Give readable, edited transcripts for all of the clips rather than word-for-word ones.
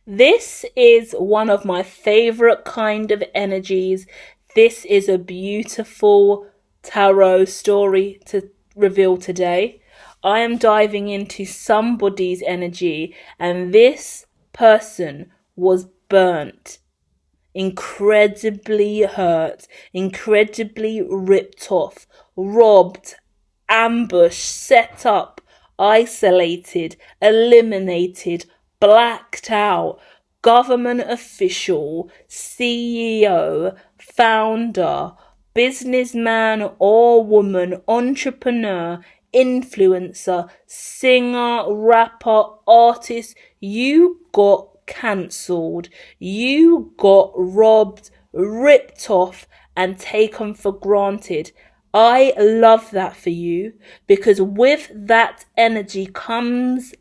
This is one of my favorite kind of energies. This is a beautiful tarot story to reveal today. I am diving into somebody's energy, and this person was burnt, incredibly hurt, incredibly ripped off, robbed, ambushed, set up, isolated, eliminated, blacked out, government official, CEO, founder, businessman or woman, entrepreneur, influencer, singer, rapper, artist. You got cancelled. You got robbed, ripped off, and taken for granted. I love that for you, because with that energy comes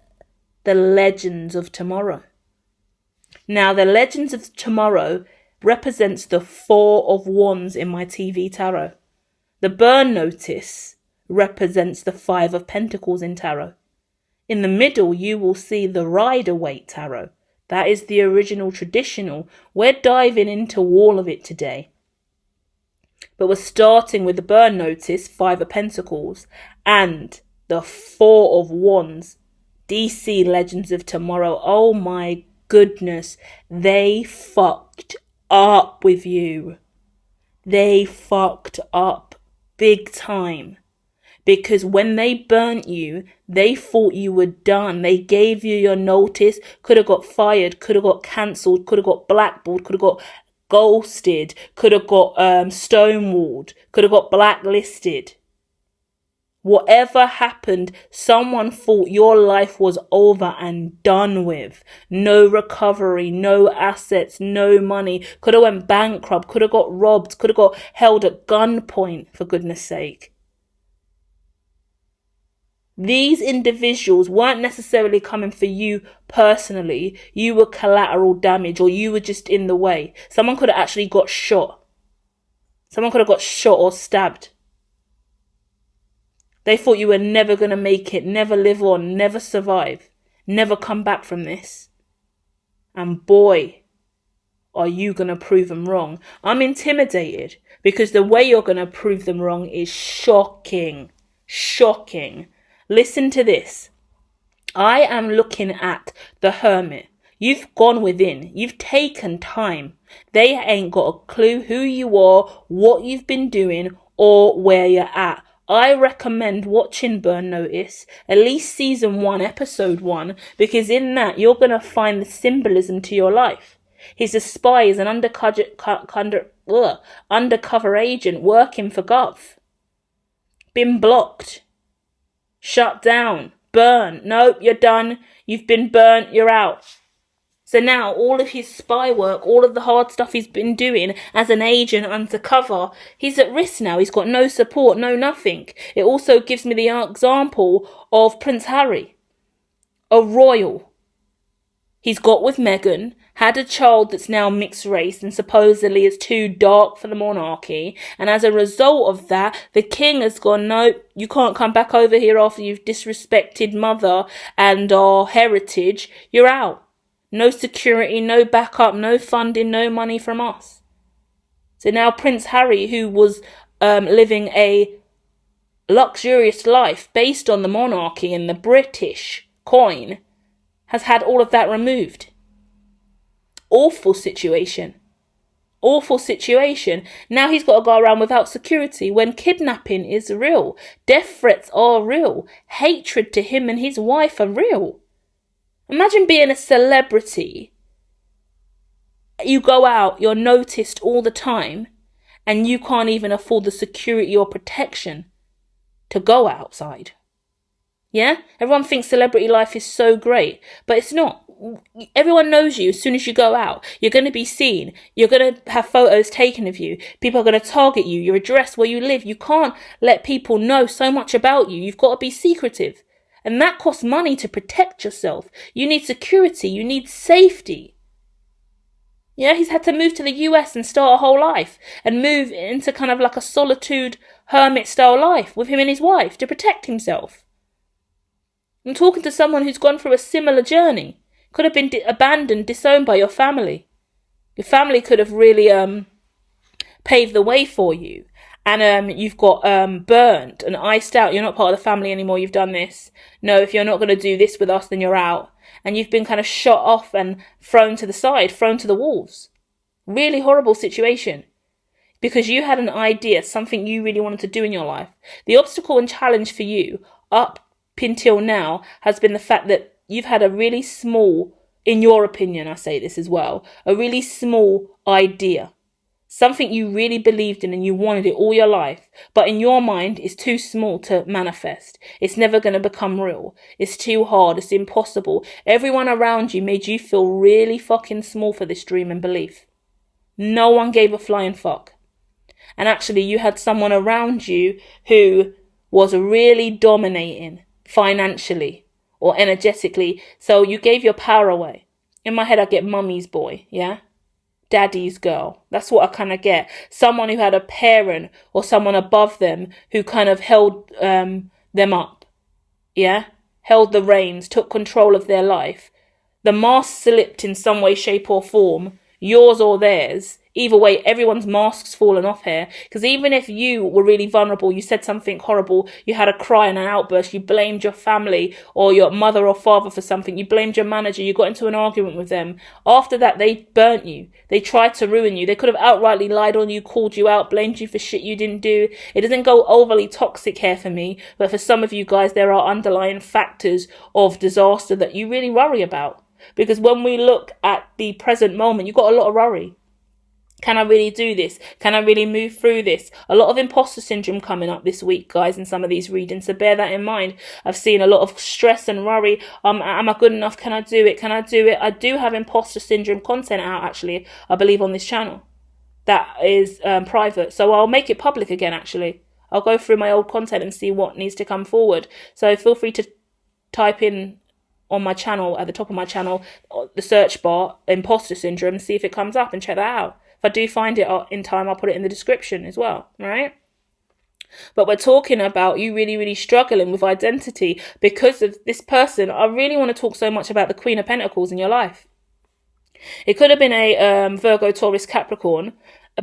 the legends of tomorrow. Now, the legends of tomorrow represents the Four of Wands in my TV tarot. The burn notice represents the Five of Pentacles in tarot. In the middle, you will see the Rider-Waite tarot. That is the original traditional. We're diving into all of it today. But we're starting with the burn notice, Five of Pentacles, and the Four of Wands, DC Legends of Tomorrow. Oh my goodness, they fucked up with you. They fucked up big time. Because when they burnt you, they thought you were done. They gave you your notice, could have got fired, could have got cancelled, could have got blackballed, could have got ghosted, could have got stonewalled, could have got blacklisted. Whatever happened, someone thought your life was over and done with. No recovery, no assets, no money. Could have went bankrupt, could have got robbed, could have got held at gunpoint, for goodness sake. These individuals weren't necessarily coming for you personally. You were collateral damage, or you were just in the way. Someone could have actually got shot. Someone could have got shot or stabbed. They thought you were never going to make it, never live on, never survive, never come back from this. And boy, are you going to prove them wrong. I'm intimidated, because the way you're going to prove them wrong is shocking. Shocking. Listen to this. I am looking at the Hermit. You've gone within. You've taken time. They ain't got a clue who you are, what you've been doing, or where you're at. I recommend watching Burn Notice, at least season 1, episode 1, because in that you're going to find the symbolism to your life. He's a spy, he's an undercover agent working for Gov. Been blocked. Shut down. Burn. Nope, you're done. You've been burnt. You're out. So now all of his spy work, all of the hard stuff he's been doing as an agent undercover, he's at risk now. He's got no support, no nothing. It also gives me the example of Prince Harry, a royal. He's got with Meghan, had a child that's now mixed race and supposedly is too dark for the monarchy. And as a result of that, the king has gone, no, you can't come back over here after you've disrespected mother and our heritage. You're out. No security, no backup, no funding, no money from us. So now Prince Harry, who was living a luxurious life based on the monarchy and the British coin, has had all of that removed. Awful situation. Awful situation. Now he's got to go around without security when kidnapping is real. Death threats are real. Hatred to him and his wife are real. Imagine being a celebrity. You go out, you're noticed all the time, and you can't even afford the security or protection to go outside. Yeah? Everyone thinks celebrity life is so great, but it's not. Everyone knows you as soon as you go out. You're going to be seen. You're going to have photos taken of you. People are going to target you, your address, where you live. You can't let people know so much about you. You've got to be secretive. And that costs money to protect yourself. You need security. You need safety. Yeah, he's had to move to the US and start a whole life and move into kind of like a solitude hermit style life with him and his wife to protect himself. I'm talking to someone who's gone through a similar journey. Could have been abandoned, disowned by your family. Your family could have really paved the way for you. And you've got burnt and iced out. You're not part of the family anymore. You've done this. No, if you're not going to do this with us, then you're out. And you've been kind of shot off and thrown to the side, thrown to the wolves. Really horrible situation. Because you had an idea, something you really wanted to do in your life. The obstacle and challenge for you up until now has been the fact that you've had a really small, in your opinion, I say this as well, a really small idea. Something you really believed in and you wanted it all your life, but in your mind it's too small to manifest. It's never going to become real. It's too hard. It's impossible. Everyone around you made you feel really fucking small for this dream and belief. No one gave a flying fuck. And actually you had someone around you who was really dominating financially or energetically. So you gave your power away. In my head I get mummy's boy, yeah? Daddy's girl. That's what I kind of get. Someone who had a parent or someone above them who kind of held them up. Yeah? Held the reins, took control of their life. The mask slipped in some way, shape or form, yours or theirs. Either way, everyone's mask's fallen off here. Because even if you were really vulnerable, you said something horrible, you had a cry and an outburst, you blamed your family or your mother or father for something, you blamed your manager, you got into an argument with them. After that, they burnt you. They tried to ruin you. They could have outrightly lied on you, called you out, blamed you for shit you didn't do. It doesn't go overly toxic here for me, but for some of you guys, there are underlying factors of disaster that you really worry about. Because when we look at the present moment, you've got a lot of worry. Can I really do this? Can I really move through this? A lot of imposter syndrome coming up this week, guys, in some of these readings. So bear that in mind. I've seen a lot of stress and worry. Am I good enough? Can I do it? Can I do it? I do have imposter syndrome content out, actually, I believe, on this channel. That is private. So I'll make it public again, actually. I'll go through my old content and see what needs to come forward. So feel free to type in on my channel, at the top of my channel, the search bar, imposter syndrome, see if it comes up and check that out. If I do find it in time, I'll put it in the description as well, right? But we're talking about you really, really struggling with identity because of this person. I really want to talk so much about the Queen of Pentacles in your life. It could have been a Virgo, Taurus, Capricorn,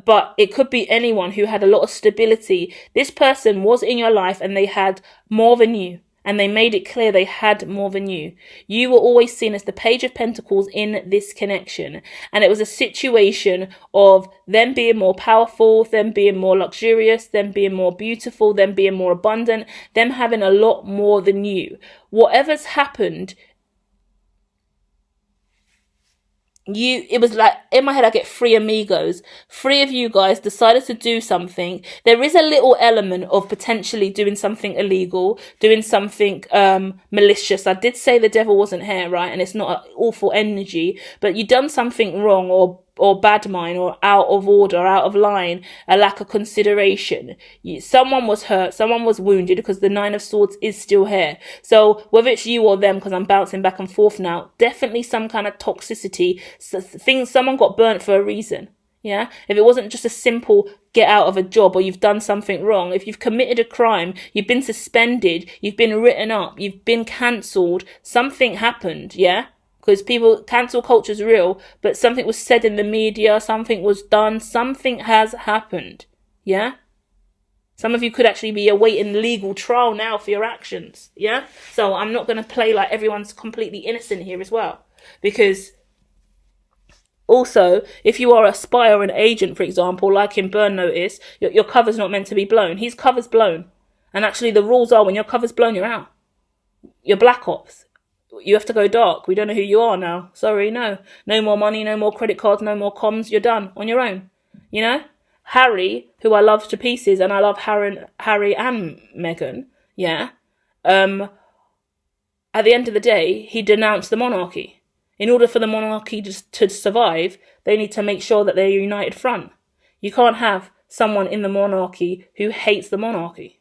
but it could be anyone who had a lot of stability. This person was in your life and they had more than you. And they made it clear they had more than you. You were always seen as the Page of Pentacles in this connection. And it was a situation of them being more powerful, them being more luxurious, them being more beautiful, them being more abundant, them having a lot more than you. Whatever's happened, it was like, in my head I get three amigos. Three of you guys decided to do something. There is a little element of potentially doing something illegal, doing something malicious. I did say the devil wasn't here, right? And it's not an awful energy, but you done something wrong or bad mind or out of order, out of line, a lack of consideration. Someone was hurt, someone was wounded, because the Nine of Swords is still here. So whether it's you or them, because I'm bouncing back and forth now, definitely some kind of toxicity. Someone got burnt for a reason. Yeah, if it wasn't just a simple get out of a job or you've done something wrong, if you've committed a crime, you've been suspended, you've been written up, you've been cancelled, something happened, yeah? Because cancel culture is real, but something was said in the media, something was done, something has happened. Yeah? Some of you could actually be awaiting legal trial now for your actions. Yeah? So I'm not going to play like everyone's completely innocent here as well. Because also, if you are a spy or an agent, for example, like in Burn Notice, your cover's not meant to be blown. His cover's blown. And actually the rules are when your cover's blown, you're out. You're black ops. You have to go dark. We don't know who you are now. Sorry, no. No more money, no more credit cards, no more comms. You're done on your own. You know? Harry, who I love to pieces, and I love Harry and Meghan, yeah. At the end of the day, he denounced the monarchy. In order for the monarchy to survive, they need to make sure that they're a united front. You can't have someone in the monarchy who hates the monarchy.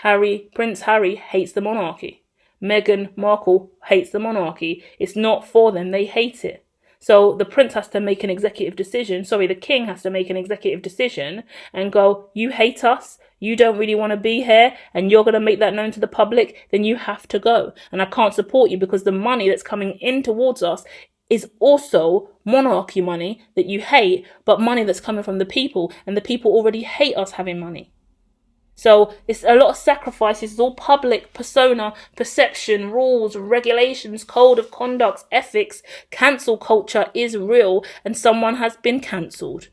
Prince Harry hates the monarchy. Meghan Markle hates the monarchy. It's not for them. They hate it. So the prince has to make an executive decision. Sorry, the king has to make an executive decision and go, you hate us, you don't really want to be here, and you're going to make that known to the public, then you have to go. And I can't support you because the money that's coming in towards us is also monarchy money that you hate, but money that's coming from the people, and the people already hate us having money. So it's a lot of sacrifices. It's all public persona, perception, rules, regulations, code of conduct, ethics. Cancel culture is real, and someone has been cancelled.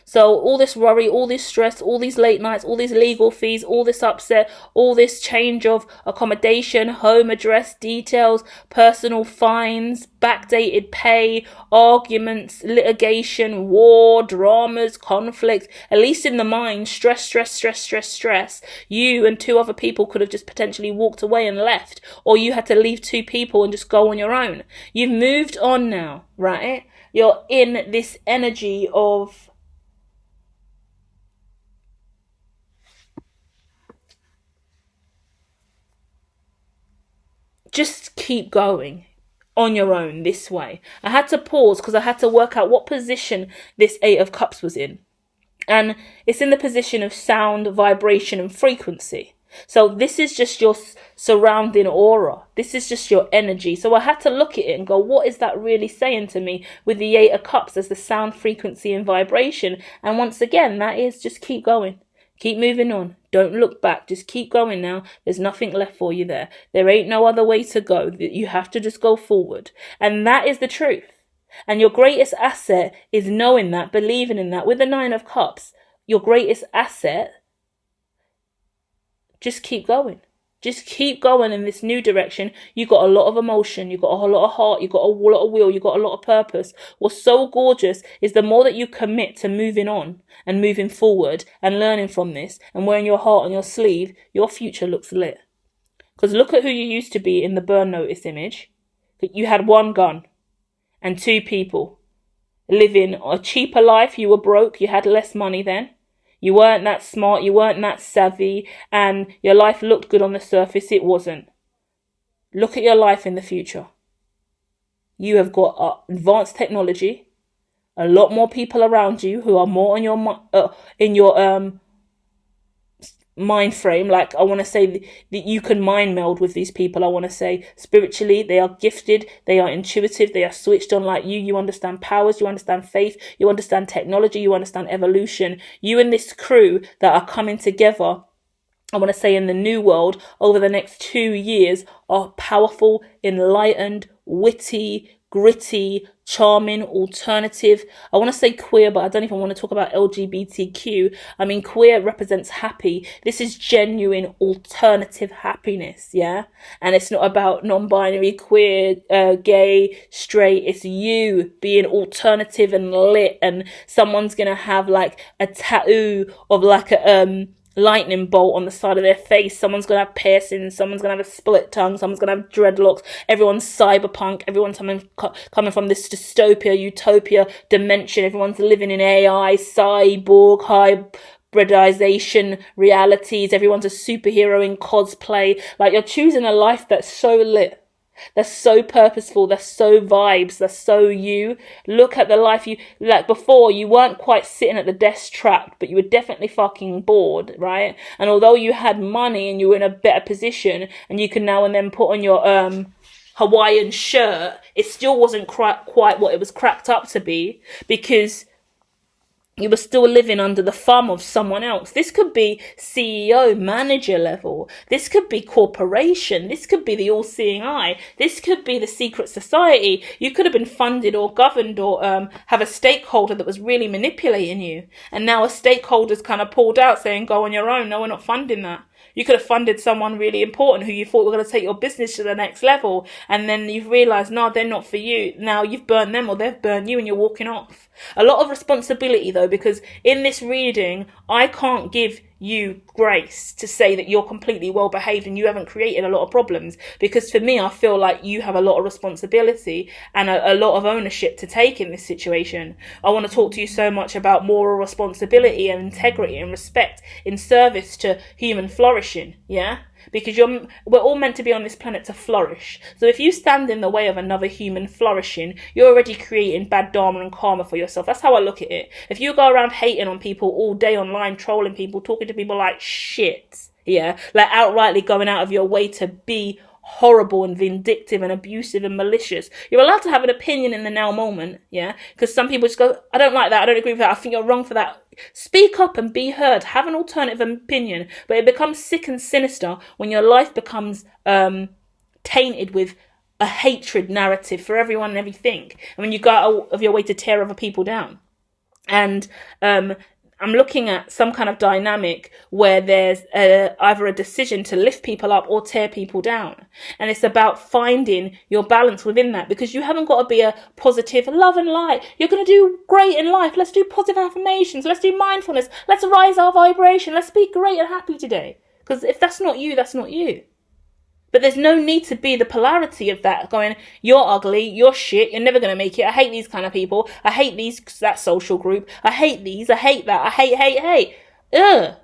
So all this worry, all this stress, all these late nights, all these legal fees, all this upset, all this change of accommodation, home address details, personal fines, backdated pay, arguments, litigation, war, dramas, conflict, at least in the mind, stress. You and 2 other people could have just potentially walked away and left, or you had to leave 2 people and just go on your own. You've moved on now, right? You're in this energy of just keep going on your own this way. I had to pause because I had to work out what position this 8 of Cups was in. And it's in the position of sound, vibration, and frequency. So this is just your surrounding aura. This is just your energy. So I had to look at it and go, what is that really saying to me with the 8 of Cups as the sound, frequency, and vibration? And once again, that is just keep going. Keep moving on. Don't look back. Just keep going now. There's nothing left for you there. There ain't no other way to go. You have to just go forward. And that is the truth. And your greatest asset is knowing that, believing in that. With the 9 of Cups, your greatest asset, just keep going. Just keep going in this new direction. You got a lot of emotion. You got a lot of heart. You got a lot of will. You got a lot of purpose. What's so gorgeous is the more that you commit to moving on and moving forward and learning from this and wearing your heart on your sleeve, your future looks lit. Because look at who you used to be in the burn notice image. You had 1 gun and 2 people living a cheaper life. You were broke. You had less money then. You weren't that smart, you weren't that savvy, and your life looked good on the surface. It wasn't. Look at your life in the future. You have got advanced technology, a lot more people around you who are more on your mind frame. Like, I want to say that you can mind meld with these people. I want to say spiritually, they are gifted, they are intuitive, they are switched on like you. You understand powers, you understand faith, you understand technology, you understand evolution. You and this crew that are coming together, I want to say in the new world over the next 2 years, are powerful, enlightened, witty, gritty, charming, alternative. I want to say queer, but I don't even want to talk about LGBTQ. I mean, queer represents happy. This is genuine alternative happiness, yeah? And it's not about non-binary, queer, gay, straight. It's you being alternative and lit, and someone's going to have like a tattoo of like a lightning bolt on the side of their face. Someone's gonna have piercings, someone's gonna have a split tongue, someone's gonna have dreadlocks. Everyone's cyberpunk, everyone's coming from this dystopia, utopia dimension. Everyone's living in AI, cyborg, hybridization realities. Everyone's a superhero in cosplay. Like, you're choosing a life that's so lit, that's so purposeful, that's so vibes, that's so you. Look at the life you, like before, you weren't quite sitting at the desk trapped, but you were definitely fucking bored, right? And although you had money and you were in a better position and you can now and then put on your Hawaiian shirt, it still wasn't quite what it was cracked up to be, because you were still living under the thumb of someone else. This could be CEO, manager level. This could be corporation. This could be the all-seeing eye. This could be the secret society. You could have been funded or governed or have a stakeholder that was really manipulating you. And now a stakeholder's kind of pulled out saying, go on your own. No, we're not funding that. You could have funded someone really important who you thought were going to take your business to the next level. And then you've realised, no, they're not for you. Now you've burned them or they've burned you and you're walking off. A lot of responsibility though, because in this reading, I can't give you grace to say that you're completely well behaved and you haven't created a lot of problems, because for me, I feel like you have a lot of responsibility and a lot of ownership to take in this situation. I want to talk to you so much about moral responsibility and integrity and respect in service to human flourishing, yeah? because we're all meant to be on this planet to flourish. So if you stand in the way of another human flourishing, you're already creating bad dharma and karma for yourself. That's how I look at it. If you go around hating on people all day online, trolling people, talking to people like shit, yeah, like outrightly going out of your way to be horrible and vindictive and abusive and malicious, you're allowed to have an opinion in the now moment, yeah, because some people just go, I don't like that, I don't agree with that, I think you're wrong for that. Speak up and be heard, have an alternative opinion. But it becomes sick and sinister when your life becomes tainted with a hatred narrative for everyone and everything, and when you go out of your way to tear other people down. And I'm looking at some kind of dynamic where there's either a decision to lift people up or tear people down. And it's about finding your balance within that, because you haven't got to be a positive love and light. You're going to do great in life. Let's do positive affirmations. Let's do mindfulness. Let's raise our vibration. Let's be great and happy today. Because if that's not you, that's not you. But there's no need to be the polarity of that, going, you're ugly, you're shit, you're never going to make it, I hate these kind of people, I hate that social group, I hate these, I hate that, I hate. Ugh.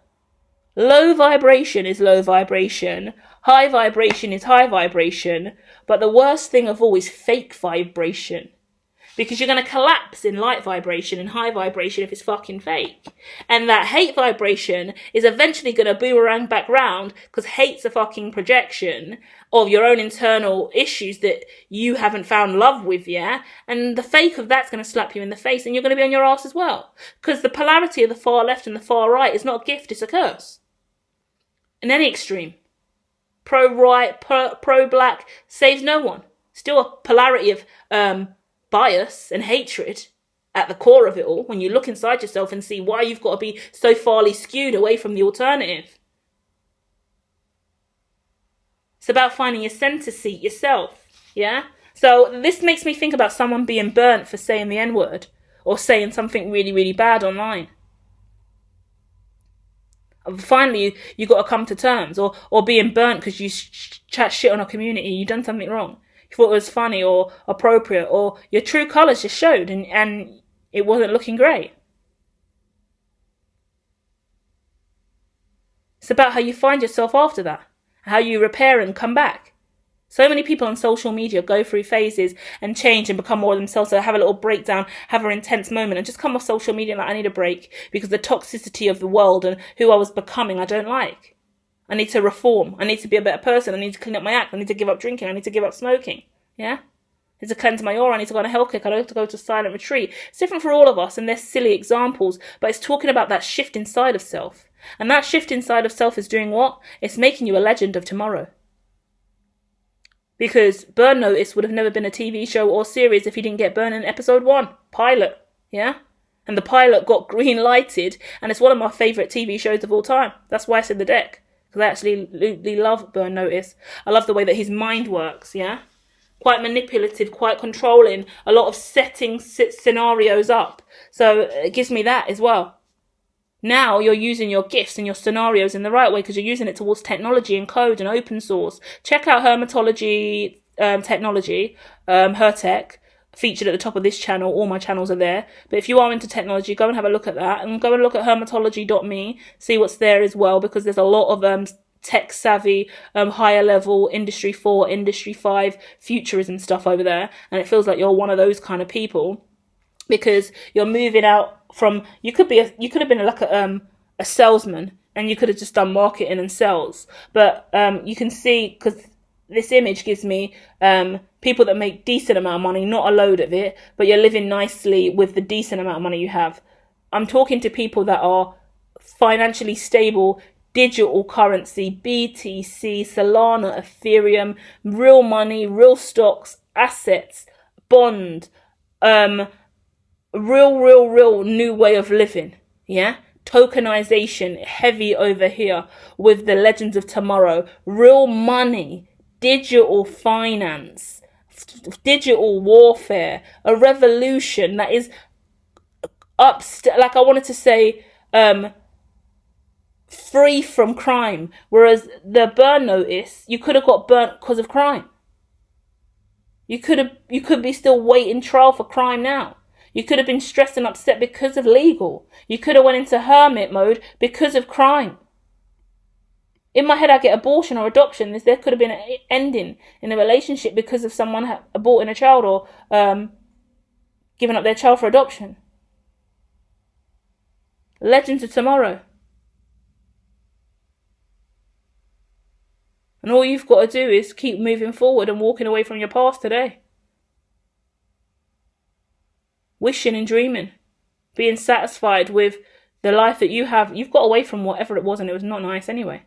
Low vibration is low vibration, high vibration is high vibration, but the worst thing of all is fake vibration. Because you're going to collapse in light vibration and high vibration if it's fucking fake. And that hate vibration is eventually going to boomerang back round, because hate's a fucking projection of your own internal issues that you haven't found love with yet. And the fake of that's going to slap you in the face, and you're going to be on your ass as well. Because the polarity of the far left and the far right is not a gift, it's a curse. In any extreme. Pro-right, pro-black saves no one. Still a polarity of bias and hatred at the core of it all, when you look inside yourself and see why you've got to be so farly skewed away from the alternative. It's about finding your center seat yourself, yeah? So this makes me think about someone being burnt for saying the N-word or saying something really, really bad online. Finally, you got to come to terms, or being burnt because you chat shit on a community, you've done something wrong. You thought it was funny or appropriate, or your true colours just showed and it wasn't looking great. It's about how you find yourself after that, how you repair and come back. So many people on social media go through phases and change and become more themselves. So have a little breakdown, have an intense moment, and just come off social media like, I need a break because the toxicity of the world and who I was becoming, I don't like. I need to reform. I need to be a better person. I need to clean up my act. I need to give up drinking. I need to give up smoking. Yeah? I need to cleanse my aura. I need to go on a health kick. I need to go to a silent retreat. It's different for all of us, and they're silly examples, but it's talking about that shift inside of self. And that shift inside of self is doing what? It's making you a legend of tomorrow. Because Burn Notice would have never been a TV show or series if you didn't get burned in episode 1. Pilot. Yeah? And the pilot got green lighted, and it's one of my favourite TV shows of all time. That's why it's in the deck. Because I absolutely love Burn Notice. I love the way that his mind works, yeah? Quite manipulative, quite controlling. A lot of setting scenarios up. So it gives me that as well. Now you're using your gifts and your scenarios in the right way, because you're using it towards technology and code and open source. Check out Hermetology Technology, her tech, featured at the top of this channel. All my channels are there. But if you are into technology, go and have a look at that, and go and look at hermetology.me, see what's there as well, because there's a lot of tech savvy, higher level, industry 4, industry 5, futurism stuff over there. And it feels like you're one of those kind of people, because you're moving out from, you could have been like a salesman, and you could have just done marketing and sales. But you can see, because this image gives me people that make decent amount of money, not a load of it, but you're living nicely with the decent amount of money you have. I'm talking to people that are financially stable, digital currency, BTC, Solana, Ethereum, real money, real stocks, assets, bond, real new way of living, yeah? Tokenization, heavy over here with the legends of tomorrow, real money, digital finance, digital warfare, a revolution that is like I wanted to say, free from crime. Whereas the Burn Notice, you could have got burnt because of crime. You could be still waiting trial for crime now. You could have been stressed and upset because of legal. You could have went into hermit mode because of crime. In my head, I get abortion or adoption. There could have been an ending in a relationship because of someone aborting a child or giving up their child for adoption. Legends of tomorrow. And all you've got to do is keep moving forward and walking away from your past today. Wishing and dreaming. Being satisfied with the life that you have. You've got away from whatever it was, and it was not nice anyway.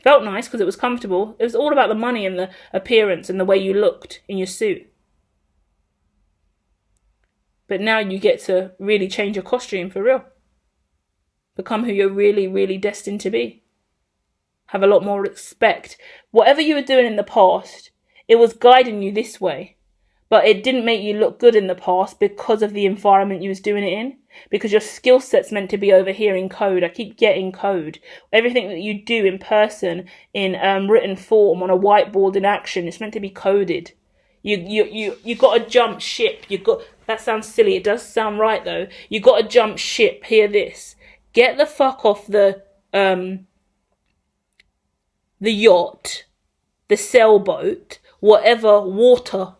Felt nice because it was comfortable. It was all about the money and the appearance and the way you looked in your suit. But now you get to really change your costume for real. Become who you're really, really destined to be. Have a lot more respect. Whatever you were doing in the past, it was guiding you this way. But it didn't make you look good in the past because of the environment you was doing it in. Because your skill set's meant to be over here in code. I keep getting code. Everything that you do in person, in written form, on a whiteboard in action, it's meant to be coded. You got to jump ship. That sounds silly. It does sound right though. You got to jump ship. Hear this. Get the fuck off the yacht, the sailboat, whatever water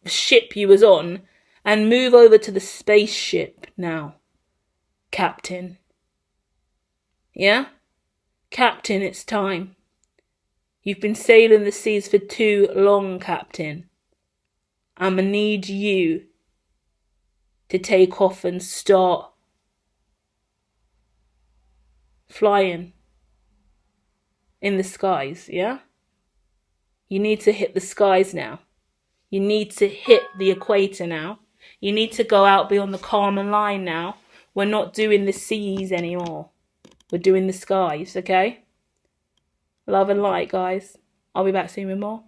ship you was on, and move over to the spaceship now, Captain. Yeah? Captain, it's time. You've been sailing the seas for too long, Captain. I'ma need you to take off and start flying in the skies, yeah? You need to hit the skies now. You need to hit the equator now. You need to go out beyond the Kármán line now. We're not doing the seas anymore. We're doing the skies, okay? Love and light, guys. I'll be back soon with more.